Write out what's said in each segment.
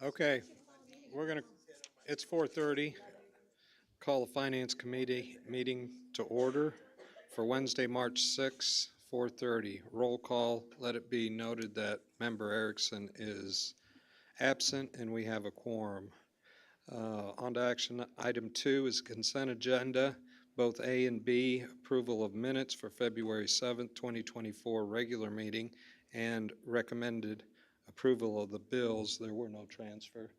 Okay, it's 4:30. Call the Finance Committee meeting to order for Wednesday, March 6, 4:30. Roll call. Let it be noted that Member Erickson is absent and we have a quorum. On to action item 2 is consent agenda, both A and B, approval of minutes for February 7th, 2024 regular meeting, and recommended approval of the bills. There were no transfer.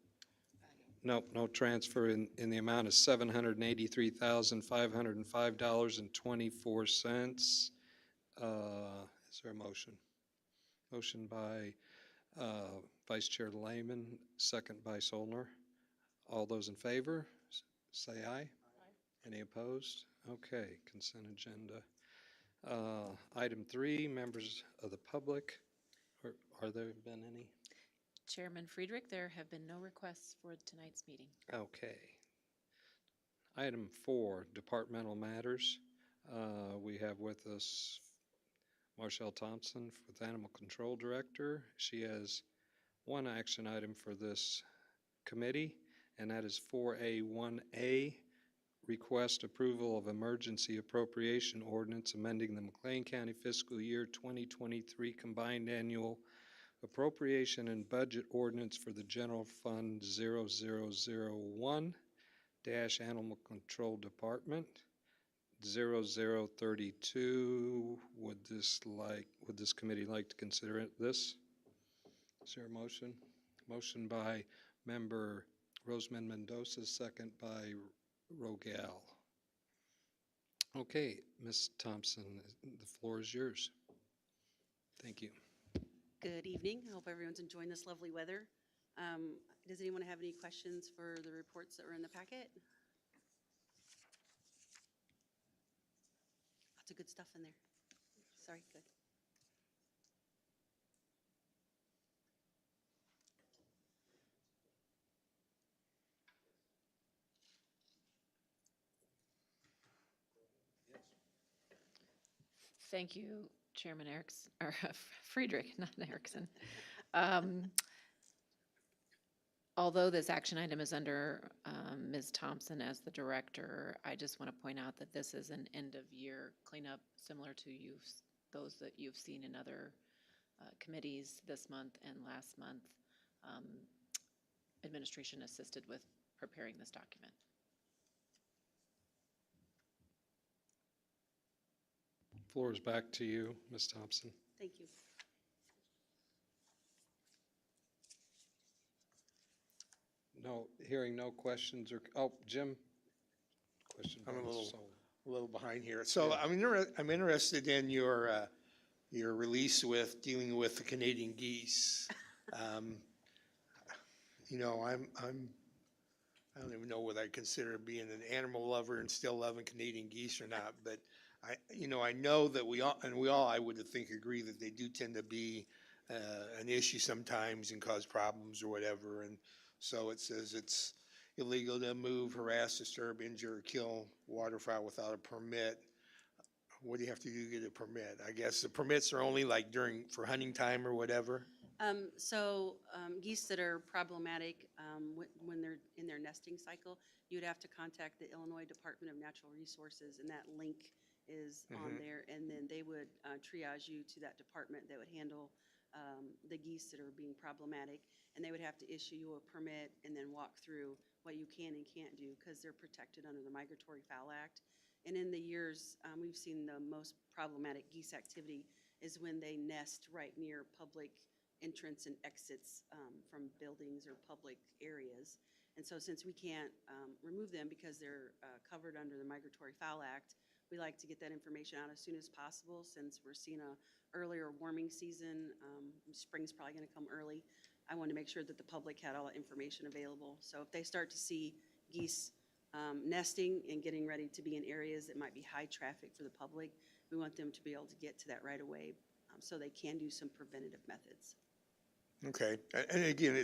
No transfer in the amount of $783,505.24. Is there a motion? Motion by Vice Chair Lehman, second by Solner. All those in favor, say aye. Any opposed? Okay, consent agenda. Item 3, members of the public. Are there been any? Chairman Friedrich, there have been no requests for tonight's meeting. Okay. Item 4, departmental matters. We have with us Marshall Thompson, with Animal Control Director. She has one action item for this committee, and that is 4A1A, request approval of emergency appropriation ordinance amending the McLean County fiscal year 2023 combined annual appropriation and budget ordinance for the General Fund 0001 Animal Control Department. 0032. Would this committee like to consider this? Is there a motion? Motion by Member Roseman Mendoza, second by Rogel. Okay, Ms. Thompson, the floor is yours. Thank you. Good evening. I hope everyone's enjoying this lovely weather. Does anyone have any questions for the reports that were in the packet? Lots of good stuff in there. Sorry, good. Thank you, Chairman Erickson, or Friedrich, not Erickson. Although this action item is under Ms. Thompson as the director, I just want to point out that this is an end-of-year cleanup similar to those that you've seen in other committees this month and last month. Administration assisted with preparing this document. Floor is back to you, Ms. Thompson. Thank you. Hearing no questions or, oh, Jim? Question by I'm a Mr. little, Sullivan. a little behind here. So Yeah. I'm interested in your release with dealing with the Canadian geese. You know, I don't even know whether I consider being an animal lover and still loving Canadian geese or not, but I know that we all, I would think, agree that they do tend to be an issue sometimes and cause problems or whatever. And so it says it's illegal to move, harass, disturb, injure, or kill waterfowl without a permit. What do you have to do to get a permit? I guess the permits are only like for hunting time or whatever. Geese that are problematic when they're in their nesting cycle, you would have to contact the Illinois Department of Natural Resources, and that link is on there, and then they would triage you to that department that would handle the geese that are being problematic, and they would have to issue you a permit and then walk through what you can and can't do because they're protected under the Migratory Fowl Act. And in the years, we've seen the most problematic geese activity is when they nest right near public entrance and exits from buildings or public areas. And so since we can't remove them because they're covered under the Migratory Fowl Act, we like to get that information out as soon as possible since we're seeing a earlier warming season. Spring's probably going to come early. I wanted to make sure that the public had all that information available. So if they start to see geese nesting and getting ready to be in areas that might be high traffic for the public, we want them to be able to get to that right away so they can do some preventative methods. Okay, and again,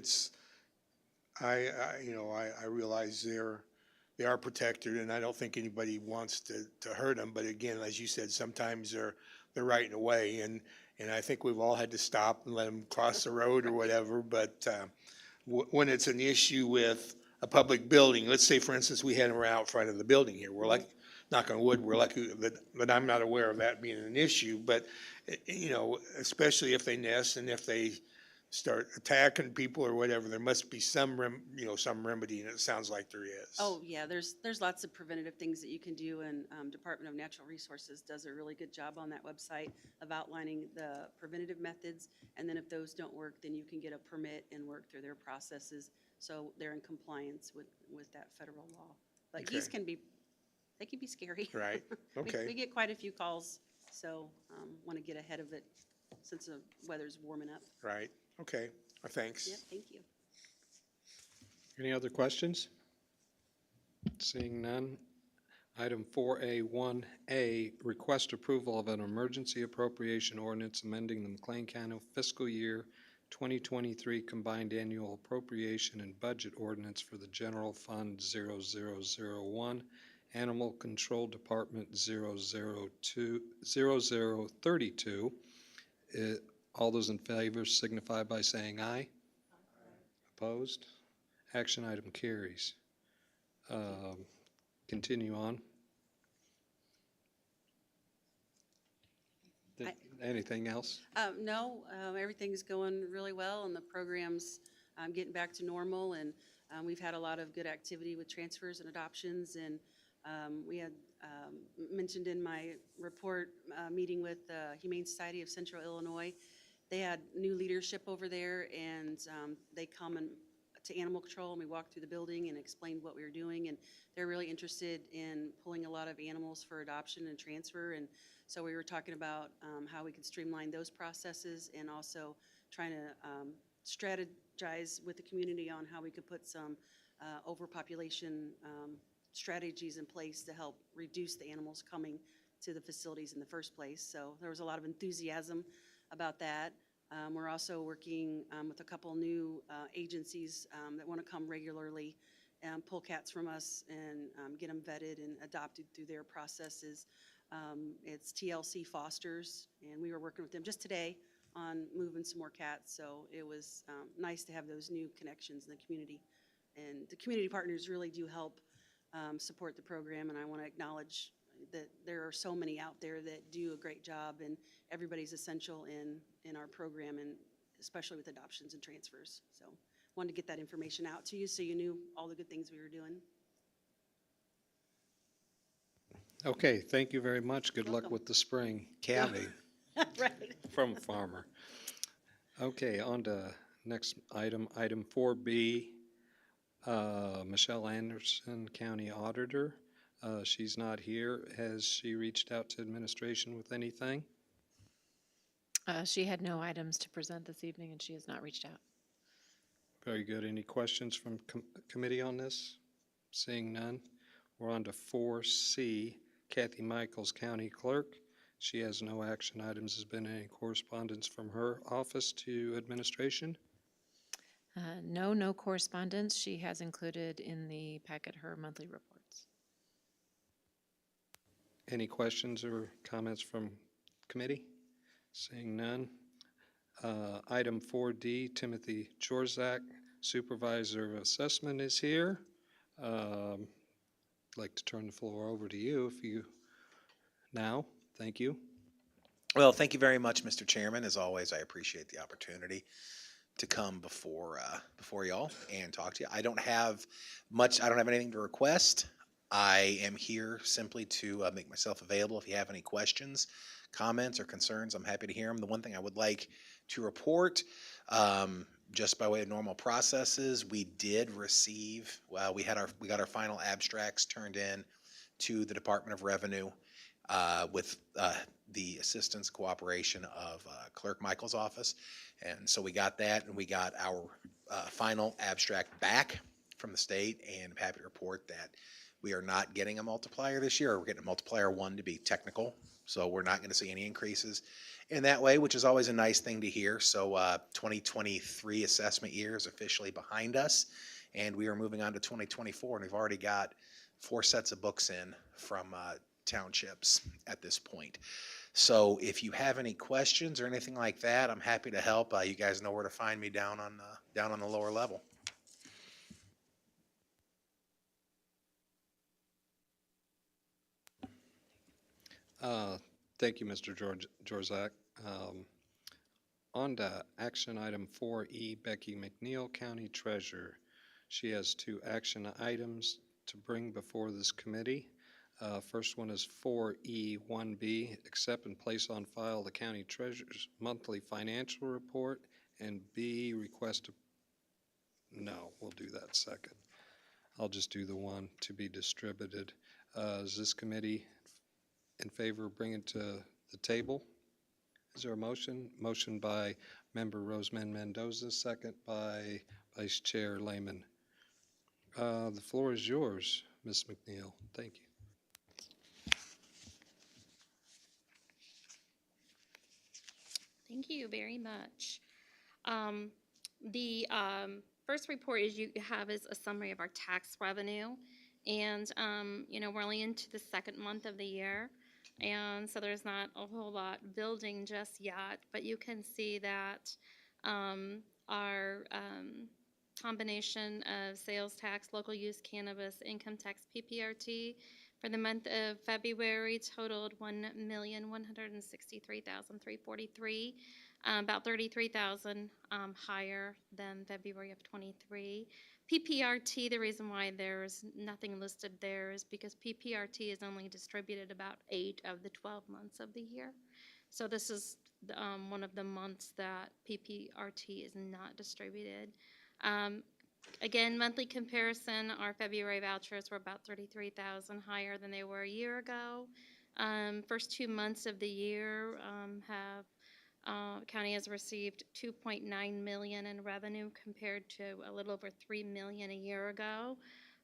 I realize they are protected, and I don't think anybody wants to hurt them. But again, as you said, sometimes they're right in the way, and I think we've all had to stop and let them cross the road or whatever. But when it's an issue with a public building, let's say, for instance, we had them out front of the building here, we're like, knock on wood, we're lucky that I'm not aware of that being an issue, but, you know, especially if they nest and if they start attacking people or whatever, there must be some some remedy, and it sounds like there is. Oh, yeah, there's lots of preventative things that you can do, and Department of Natural Resources does a really good job on that website of outlining the preventative methods, and then if those don't work, then you can get a permit and work through their processes, so they're in compliance with that federal law. But geese Okay. they can be scary. Right, We okay, get quite a few calls, so want to get ahead of it since the weather's warming up. right, okay, thanks. Yep, thank you. Any other questions? Seeing none. Item 4A1A, request approval of an emergency appropriation ordinance amending the McLean County fiscal year 2023 combined annual appropriation and budget ordinance for the General Fund 0001, Animal Control Department 0032. All those in favor signify by saying aye. Opposed? Action item carries. Continue on. Anything else? No, everything's going really well, and the program's getting back to normal, and we've had a lot of good activity with transfers and adoptions, and we had mentioned in my report, meeting with the Humane Society of Central Illinois. They had new leadership over there, and they come to animal control, and we walked through the building and explained what we were doing, and they're really interested in pulling a lot of animals for adoption and transfer, and so we were talking about how we could streamline those processes, and also trying to strategize with the community on how we could put some overpopulation strategies in place to help reduce the animals coming to the facilities in the first place. So there was a lot of enthusiasm about that. We're also working with a couple new agencies that want to come regularly and pull cats from us and get them vetted and adopted through their processes. It's TLC Fosters, and we were working with them just today on moving some more cats, so it was nice to have those new connections in the community. And the community partners really do help support the program, and I want to acknowledge that there are so many out there that do a great job, and everybody's essential in our program, and especially with adoptions and transfers. So wanted to get that information out to you so you knew all the good things we were doing. Okay, thank you very much. Good luck Welcome. with the spring calving Right. from a farmer. Okay, on to next item, item 4B. Michelle Anderson, County Auditor. She's not here. Has she reached out to administration with anything? She had no items to present this evening, and she has not reached out. Very good. Any questions from committee on this? Seeing none. We're on to 4C, Kathy Michaels, County Clerk. She has no action items. Has been any correspondence from her office to administration? No correspondence. She has included in the packet her monthly reports. Any questions or comments from committee? Seeing none. Item 4D, Timothy Jorzak, Supervisor of Assessment is here. I'd like to turn the floor over to you now. Thank you. Well, thank you very much, Mr. Chairman. As always, I appreciate the opportunity to come before y'all and talk to you. I don't have anything to request. I am here simply to make myself available. If you have any questions, comments, or concerns, I'm happy to hear them. The one thing I would like to report, just by way of normal processes, we did receive, we got our final abstracts turned in to the Department of Revenue with the assistance cooperation of Clerk Michael's office. And so we got that, and we got our final abstract back from the state, and I'm happy to report that we are not getting a multiplier this year, or we're getting a multiplier 1 to be technical. So we're not going to see any increases in that way, which is always a nice thing to hear. So 2023 assessment year is officially behind us, and we are moving on to 2024, and we've already got 4 sets of books in from townships at this point. So if you have any questions or anything like that, I'm happy to help. You guys know where to find me down on the lower level. Thank you, Mr. Jorzak. On to action item 4E, Becky McNeil, County Treasurer. She has 2 action items to bring before this committee. First one is 4E 1B, accept and place on file the county treasurer's monthly financial report, and B, request no, we'll do that second. I'll just do the one to be distributed. Is this committee in favor of bringing it to the table? Is there a motion? Motion by Member Roseman Mendoza, second by Vice Chair Lehman. The floor is yours, Ms. McNeil. Thank you. Thank you very much. The first report you have is a summary of our tax revenue. And, we're only into the second month of the year. And so there's not a whole lot building just yet. But you can see that our combination of sales tax, local use cannabis, income tax, PPRT, for the month of February totaled $1,163,343, about $33,000 higher than February of '23. PPRT, the reason why there's nothing listed there is because PPRT is only distributed about 8 of the 12 months of the year. So this is one of the months that PPRT is not distributed. Again, monthly comparison, our February vouchers were about $33,000 higher than they were a year ago. First 2 months of the year county has received $2.9 million in revenue compared to a little over $3 million a year ago.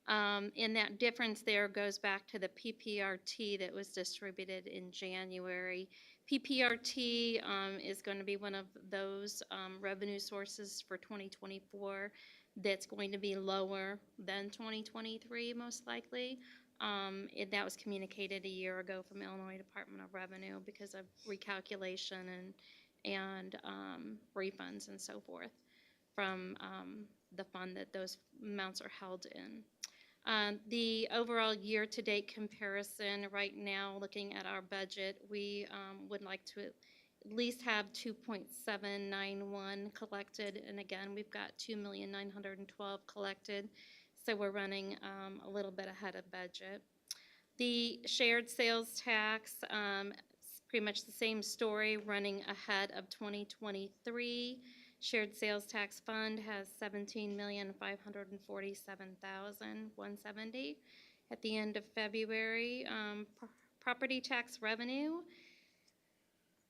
And that difference there goes back to the PPRT that was distributed in January. PPRT is going to be one of those revenue sources for 2024 that's going to be lower than 2023 most likely. That was communicated a year ago from Illinois Department of Revenue because of recalculation and refunds and so forth from the fund that those amounts are held in. The overall year-to-date comparison right now, looking at our budget, we would like to at least have 2.791 collected, and again, we've got 2,912,000 collected, so we're running a little bit ahead of budget. The shared sales tax, pretty much the same story, running ahead of 2023. Shared sales tax fund has $17,547,170 at the end of February. Property tax revenue,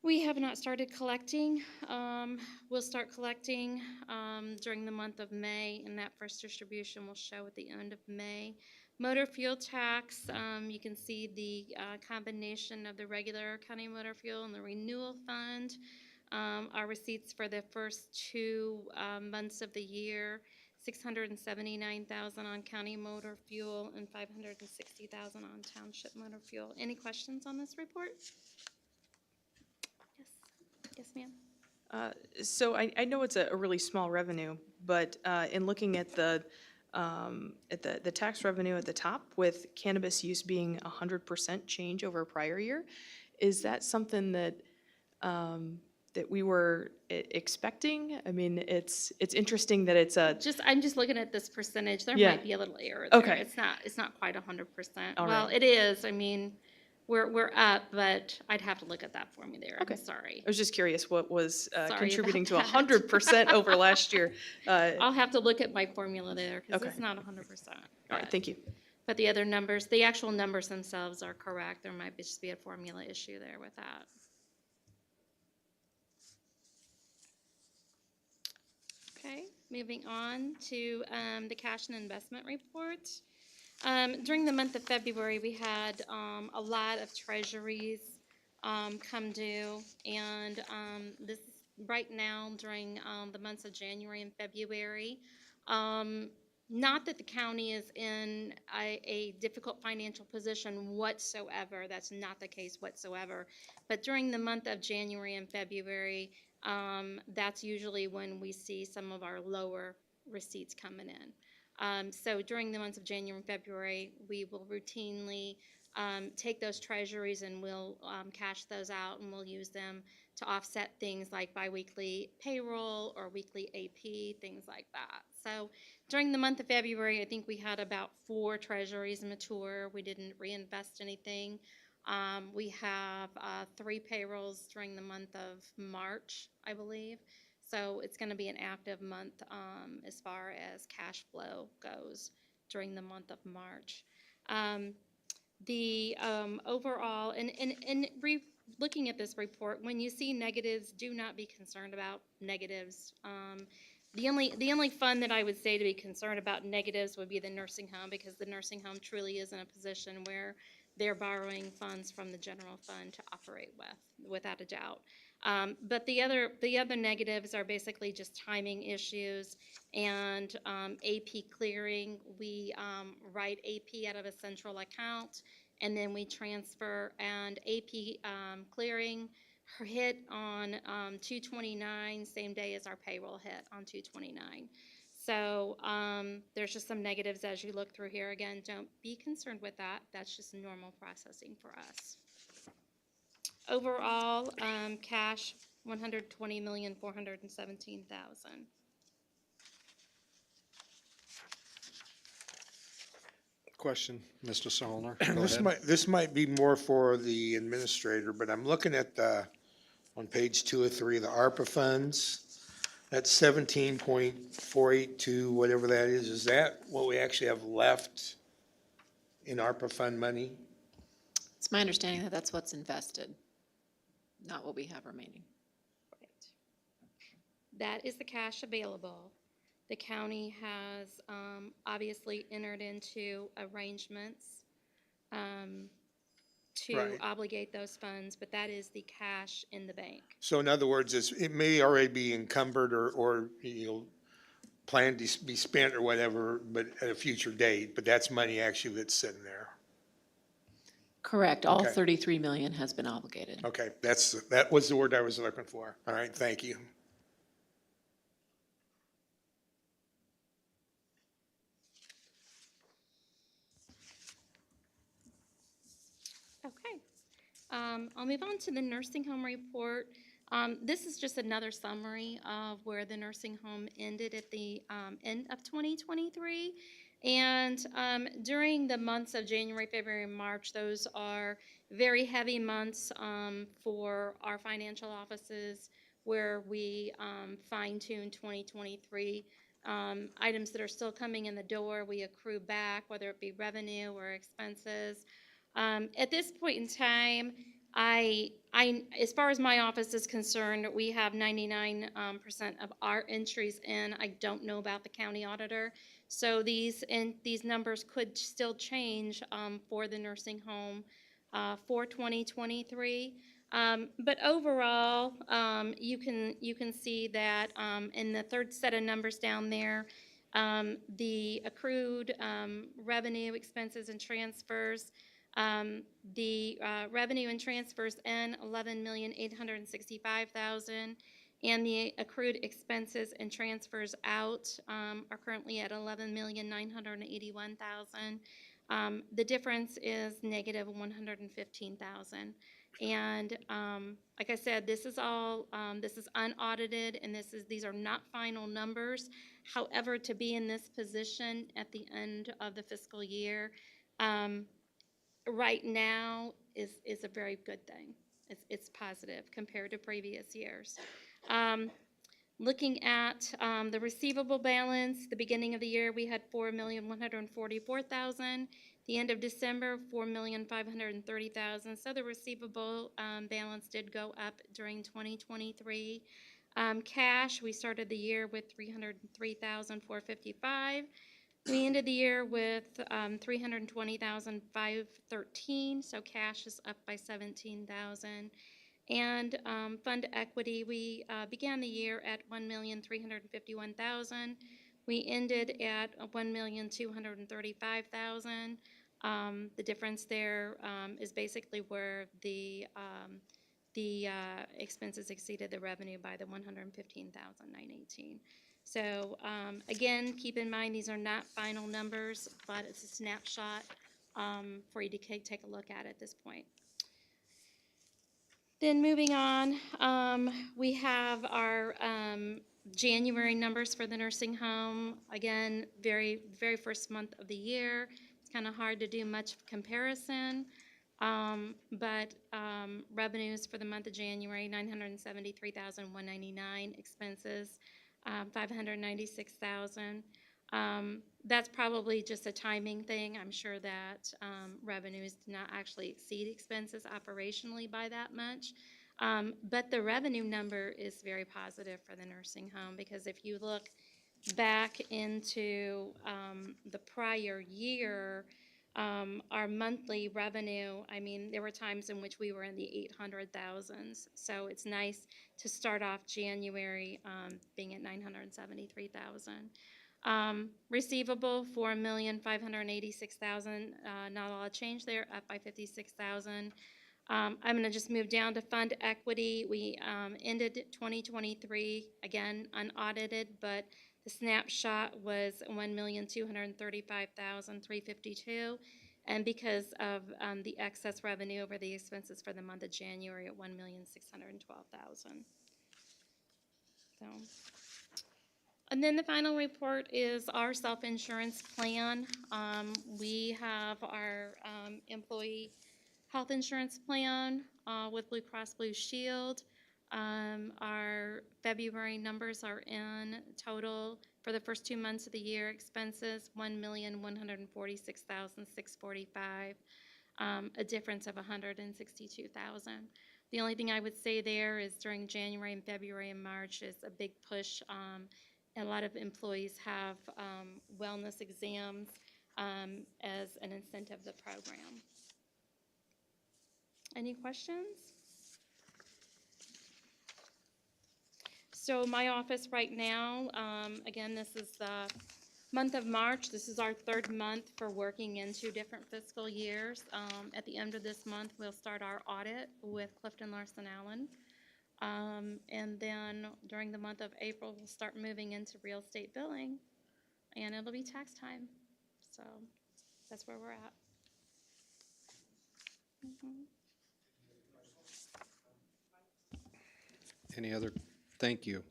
we have not started collecting. We'll start collecting during the month of May, and that first distribution will show at the end of May. Motor fuel tax, you can see the combination of the regular county motor fuel and the renewal fund. Our receipts for the first 2 months of the year, $679,000 on county motor fuel and $560,000 on township motor fuel. Any questions on this report? Yes, yes, ma'am. So I know it's a really small revenue, but in looking at the tax revenue at the top with cannabis use being 100% change over a prior year, is that something that that we were expecting? I mean, it's interesting that it's a I'm just looking at this percentage. There Yeah. might be a little error there. Okay. It's not quite 100%. All Well, right. it is. I mean, we're up, but I'd have to look at that formula there. Okay. I'm sorry. I was just curious what was Sorry contributing to about 100% over last year. I'll have to look at my formula there because Okay. it's not 100%. All right, thank you. But the other numbers, the actual numbers themselves are correct. There might just be a formula issue there with that. Okay, moving on to the cash and investment report. During the month of February, we had a lot of treasuries come due, and this right now during the months of January and February. Not that the county is in a difficult financial position whatsoever. That's not the case whatsoever. But during the month of January and February, that's usually when we see some of our lower receipts coming in. So during the months of January and February, we will routinely take those treasuries and we'll cash those out, and we'll use them to offset things like biweekly payroll or weekly AP, things like that. So during the month of February, I think we had about 4 treasuries mature. We didn't reinvest anything. We have 3 payrolls during the month of March, I believe. So it's going to be an active month as far as cash flow goes during the month of March. The overall, looking at this report, when you see negatives, do not be concerned about negatives. The only fund that I would say to be concerned about negatives would be the nursing home, because the nursing home truly is in a position where they're borrowing funds from the general fund to operate with, without a doubt. But the other negatives are basically just timing issues and AP clearing. We write AP out of a central account, and then we transfer, and AP clearing hit on 2/29, same day as our payroll hit on 2/29. So there's just some negatives as you look through here. Again, don't be concerned with that. That's just normal processing for us. Overall, cash, $120,417,000. Question, Mr. Solner. Go This ahead. this might be more for the administrator, but I'm looking at on page 2 of 3, the ARPA funds. That's 17.482, whatever that is. Is that what we actually have left in ARPA fund money? It's my understanding that that's what's invested, not what we have remaining. That is the cash available. The county has obviously entered into arrangements to Right. obligate those funds, but that is the cash in the bank. So in other words, it may already be encumbered or planned to be spent or whatever, but at a future date, but that's money actually that's sitting there. Correct. All Okay. 33 million has been obligated. Okay, that was the word I was looking for. All right, thank you. Okay. I'll move on to the nursing home report. This is just another summary of where the nursing home ended at the end of 2023. And during the months of January, February, and March, those are very heavy months for our financial offices, where we fine-tune 2023 items that are still coming in the door. We accrue back, whether it be revenue or expenses. At this point in time, as far as my office is concerned, we have 99% of our entries in. I don't know about the county auditor, so these numbers could still change for the nursing home for 2023. But overall, you can see that in the third set of numbers down there, the accrued revenue, expenses, and transfers. The revenue and transfers in $11,865,000, and the accrued expenses and transfers out are currently at $11,981,000. The difference is negative $115,000. And like I said, this is all this is unaudited, and these are not final numbers. However, to be in this position at the end of the fiscal year right now is a very good thing. It's positive compared to previous years. Looking at the receivable balance, the beginning of the year we had $4,144,000. The end of December, $4,530,000. So the receivable balance did go up during 2023. Cash, we started the year with $303,455. We ended the year with $320,513, so cash is up by $17,000. And fund equity, we began the year at $1,351,000. We ended at $1,235,000. The difference there is basically where the expenses exceeded the revenue by the $115,918. So again, keep in mind these are not final numbers, but it's a snapshot for you to take a look at this point. Then moving on, we have our January numbers for the nursing home. Again, very first month of the year. It's kind of hard to do much comparison. But revenues for the month of January, $973,199. Expenses, $596,000. That's probably just a timing thing. I'm sure that revenues do not actually exceed expenses operationally by that much. But the revenue number is very positive for the nursing home, because if you look back into the prior year, our monthly revenue, I mean, there were times in which we were in the 800,000s. So it's nice to start off January being at 973,000. Receivable, $4,586,000. Not a lot of change there, up by 56,000. I'm going to just move down to fund equity. We ended 2023, again, unaudited, but the snapshot was $1,235,352, and because of the excess revenue over the expenses for the month of January at $1,612,000. So, and then the final report is our self-insurance plan. We have our employee health insurance plan with Blue Cross Blue Shield. Our February numbers are in total for the first 2 months of the year. Expenses, $1,146,645, a difference of $162,000. The only thing I would say there is during January and February and March is a big push. A lot of employees have wellness exams as an incentive of the program. Any questions? So my office right now, again, this is the month of March. This is our third month for working in 2 different fiscal years. At the end of this month, we'll start our audit with Clifton Larson Allen. And then during the month of April, we'll start moving into real estate billing, and it'll be tax time. So that's where we're at. Any other, thank you.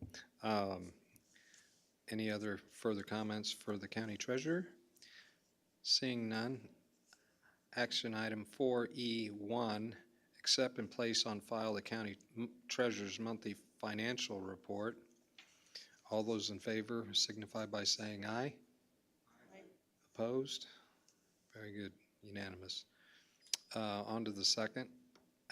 Any other further comments for the county treasurer? Seeing none. Action item 4E1, accept and place on file the county treasurer's monthly financial report. All those in favor signify by saying aye. Aye. Opposed? Very good, unanimous. On to the second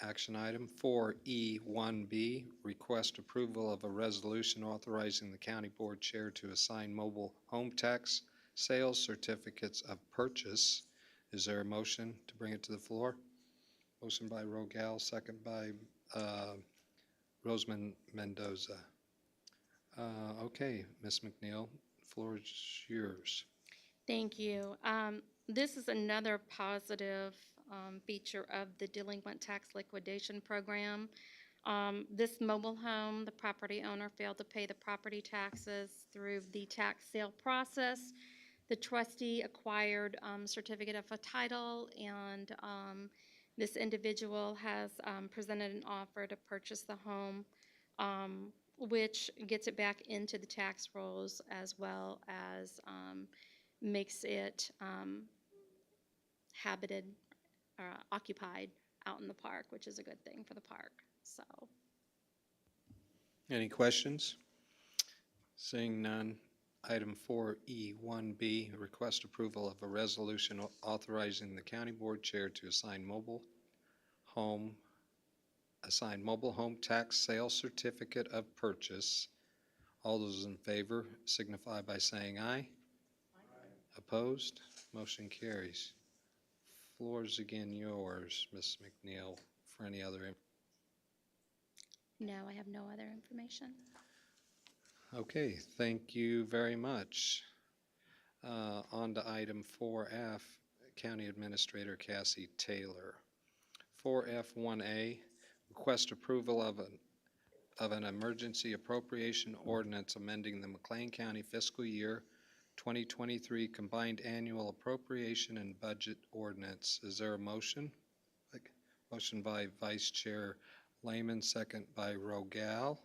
action item, 4E1B, request approval of a resolution authorizing the county board chair to assign mobile home tax sales certificates of purchase. Is there a motion to bring it to the floor? Motion by Rogal, second by Roseman Mendoza. Okay, Ms. McNeil, the floor is yours. Thank you. This is another positive feature of the delinquent tax liquidation program. This mobile home, the property owner failed to pay the property taxes through the tax sale process. The trustee acquired certificate of a title, and this individual has presented an offer to purchase the home, which gets it back into the tax rolls, as well as makes it habited or occupied out in the park, which is a good thing for the park. So, Any questions? Seeing none. Item 4E1B, request approval of a resolution authorizing the county board chair to assign mobile home tax sale certificate of purchase. All those in favor signify by saying aye. Aye. Opposed? Motion carries. Floor's again yours, Ms. McNeil, for any other. no, I have no other information. Okay, thank you very much. On to item 4F, County Administrator Cassie Taylor. 4F1A, request approval of an emergency appropriation ordinance amending the McLean County fiscal year 2023 Combined Annual Appropriation and Budget Ordinance. Is there a motion? Motion by Vice Chair Lehman, second by Rogal.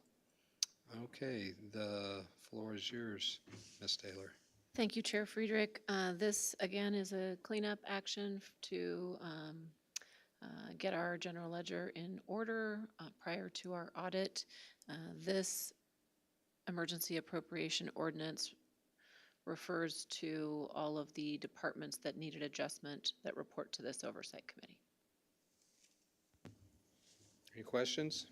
Okay, the floor is yours, Ms. Taylor. Thank you, Chair Friedrich. This, again, is a cleanup action to get our general ledger in order prior to our audit. This emergency appropriation ordinance refers to all of the departments that needed adjustment that report to this oversight committee. Any questions?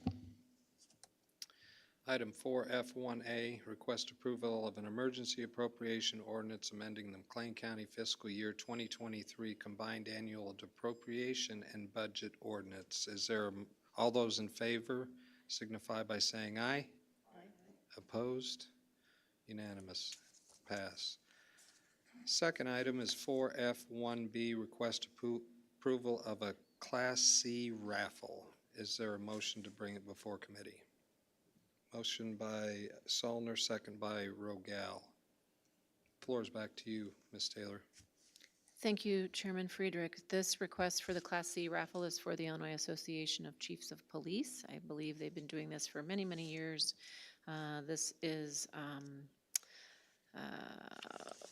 Item 4F1A, request approval of an emergency appropriation ordinance amending the McLean County fiscal year 2023 combined annual appropriation and budget ordinance. Is there, all those in favor signify by saying aye. Aye. Opposed? Unanimous. Pass. Second item is 4F1B, request approval of a Class C raffle. Is there a motion to bring it before committee? Motion by Sollner, second by Rogal. Floor is back to you, Ms. Taylor. Thank you, Chairman Friedrich. This request for the Class C raffle is for the Illinois Association of Chiefs of Police. I believe they've been doing this for many, many years. This is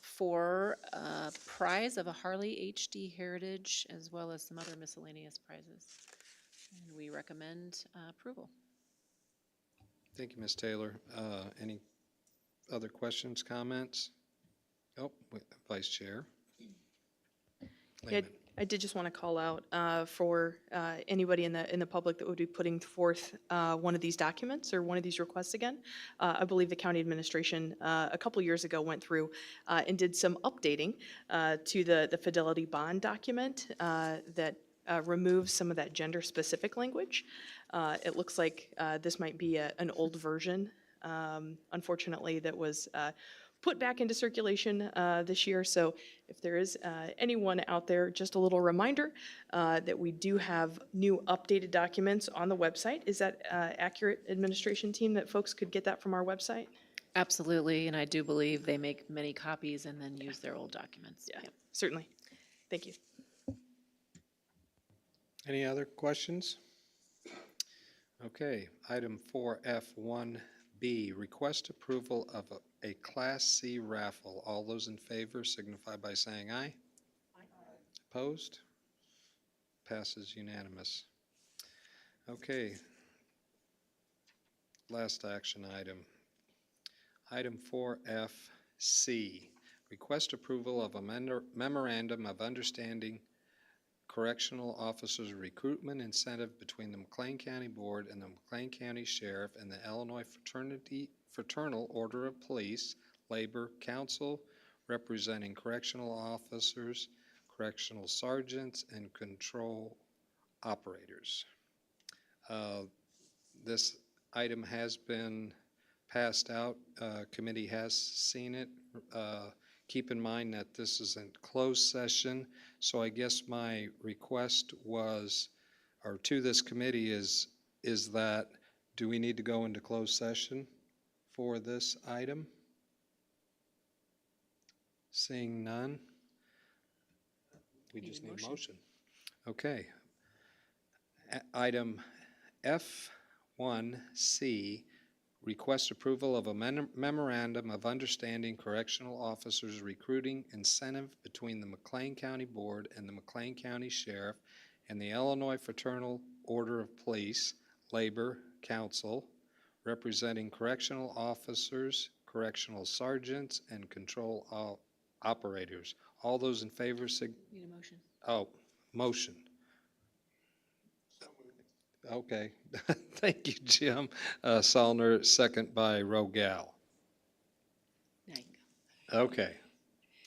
for a prize of a Harley HD Heritage, as well as some other miscellaneous prizes. And we recommend approval. Thank you, Ms. Taylor. Any other questions, comments? Oh, Vice Chair. Yeah, Lehman. I did just want to call out for anybody in the public that would be putting forth one of these documents or one of these requests again. I believe the county administration a couple years ago went through and did some updating to the fidelity bond document that removes some of that gender-specific language. It looks like this might be an old version, unfortunately, that was put back into circulation this year. So if there is anyone out there, just a little reminder that we do have new updated documents on the website. Is that accurate, administration team, that folks could get that from our website? Absolutely, and I do believe they make many copies and then use their old documents. Yeah, Yep. certainly. Thank you. Any other questions? Okay, item 4F1B, request approval of a Class C raffle. All those in favor signify by saying aye. Aye. Opposed? Passes unanimous. Okay. Last action item. Item 4FC, request approval of a memorandum of understanding correctional officers recruitment incentive between the McLean County Board and the McLean County Sheriff and the Illinois Fraternal Order of Police Labor Council, representing correctional officers, correctional sergeants, and control operators. This item has been passed out. Committee has seen it. Keep in mind that this is a closed session, so I guess my request was, or to this committee is that, do we need to go into closed session for this item? Seeing none, we just need a motion. Okay. Item F1C, request approval of a memorandum of understanding correctional officers recruiting incentive between the McLean County Board and the McLean County Sheriff and the Illinois Fraternal Order of Police Labor Council, representing correctional officers, correctional sergeants, and control operators. All those in favor Need a motion. motion. Okay, thank you, Jim. Sollner, second by Rogal. There you go. Okay.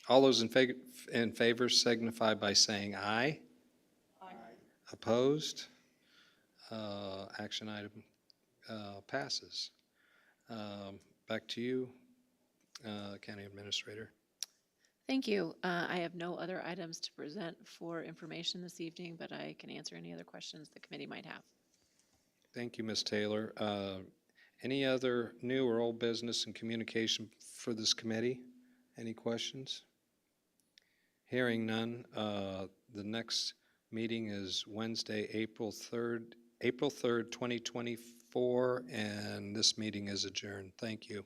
All those in favor signify by saying aye. Aye. Opposed? Action item passes. Back to you, County Administrator. Thank you. I have no other items to present for information this evening, but I can answer any other questions the committee might have. Thank you, Ms. Taylor. Any other new or old business and communication for this committee? Any questions? Hearing none, the next meeting is Wednesday, April 3rd, 2024, and this meeting is adjourned. Thank you.